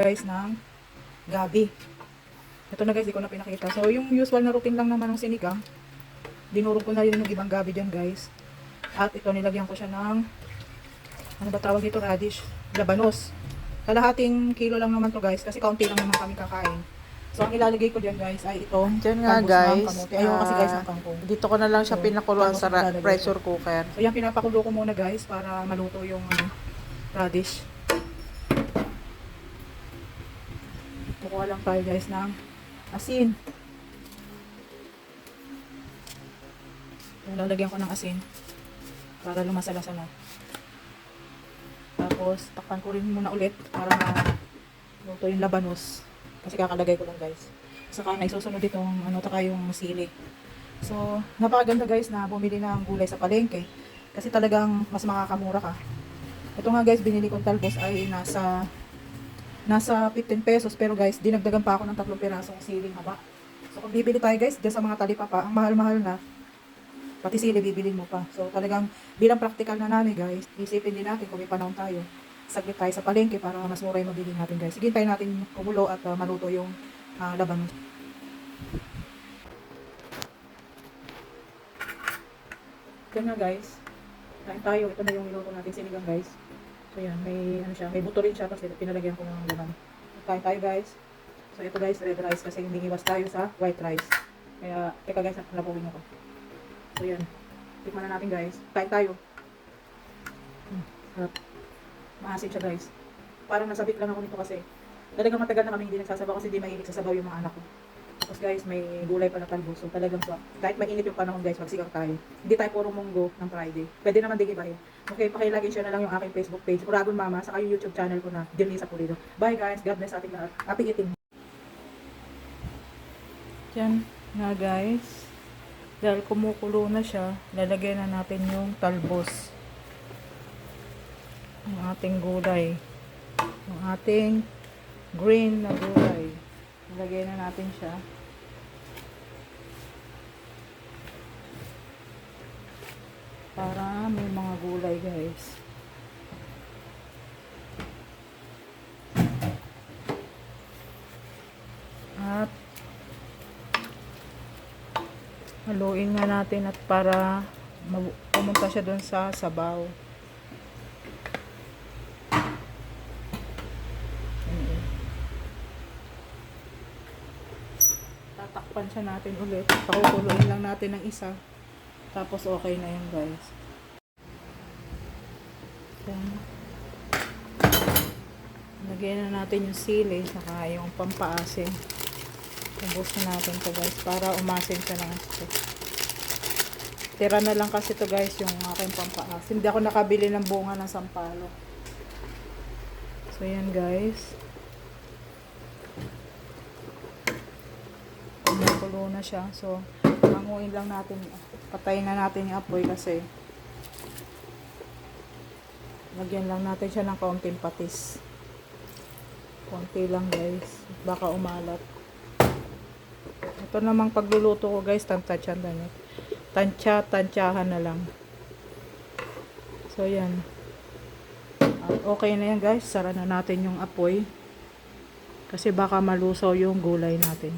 guys ng gabi. Ito na guys, di ko na pinakita. So yung usual na routine lang naman ng sinigang, dinurog ko na yun yung ibang gabi dyan guys. At ito nilagyan ko siya ng, ano ba tawag dito, radish, labanos. Kalahating kilo lang naman to guys, kasi kaunti lang naman kami kakain. So ang ilalagay ko dyan guys ay ito, Diyan nga talbos guys, ng kamote. Ayoko kasi guys ng kangkong. dito ko na lang siya So, pinakuluan sa talbos ilalagay ko. pressure cooker. So yan, pinapakulo ko muna guys para maluto yung radish. Kukuha lang tayo guys ng asin. Lalagyan ko ng asin para lumasalasa na. Tapos takpan ko rin muna ulit para luto yung labanos. Kasi kakalagay ko lang guys. Saka na isusunod itong taka yung sili. So napakaganda guys na bumili ng gulay sa palengke. Kasi talagang mas makakamura ka. Ito nga guys, binili kong talbos ay nasa 15 pesos. Pero guys, dinagdagan pa ako ng 3 pirasong siling haba. So kung bibili tayo guys, dyan sa mga talipapa, ang mahal-mahal na, pati sili bibilin mo pa. So talagang bilang practical na namin guys, isipin din natin kung may panahon tayo, saglit tayo sa palengke para mas mura yung mabili natin guys. Sige, tayo natin kumulo at maluto yung labanos. Yan nga guys, kain tayo. Ito na yung niluto natin sinigang guys. So yan, may may buto rin siya kasi pinalagyan ko ng laman. Kain tayo guys. So ito guys, red rice kasi hindi iwas tayo sa white rice. Kaya, teka guys, napuwing ako. So yan, tikman na natin guys. Kain tayo. Harap. Maasin siya guys. Parang nasabik lang ako nito kasi talagang matagal na kami hindi nagsasabaw kasi hindi mahilig sa sabaw yung mga anak ko. Tapos guys, may gulay pa na talbos. So talagang swak. Kahit mainit yung panahon guys, magsigang tayo. Hindi tayo puro munggo ng Friday. Pwede naman din ibahin. Okay, pakilagay siya na lang yung aking Facebook page, Uragon Mama, saka yung YouTube channel ko na Denisa Pulido. Bye guys, God bless ating lahat. Happy eating. Yan nga guys. Dahil kumukulo na siya, lalagyan na natin yung talbos. Ang ating gulay. Ang ating green na gulay. Lalagyan na natin siya. Para may mga gulay guys. At haluin nga natin at para pumunta siya doon sa sabaw. Tatakpan siya natin ulit. Pakukuluin lang natin ng isa. Tapos okay na yun guys. Yan. Lagyan na natin yung sili saka yung pampaasim. Ubos na natin to guys para umasin siya ng gusto. Tira na lang kasi to guys yung aking pampaasim. Hindi ako nakabili ng bunga ng sampalok. So yan guys. Kumukulo na siya. So hanguin lang natin. Patayin na natin yung apoy kasi lagyan lang natin siya ng kaunting patis. Konti lang guys. Baka umalat. Ito namang pagluluto ko guys, tansyahan na lang. So yan. At okay na yan guys. Sara na natin yung apoy. Kasi baka malusaw yung gulay natin.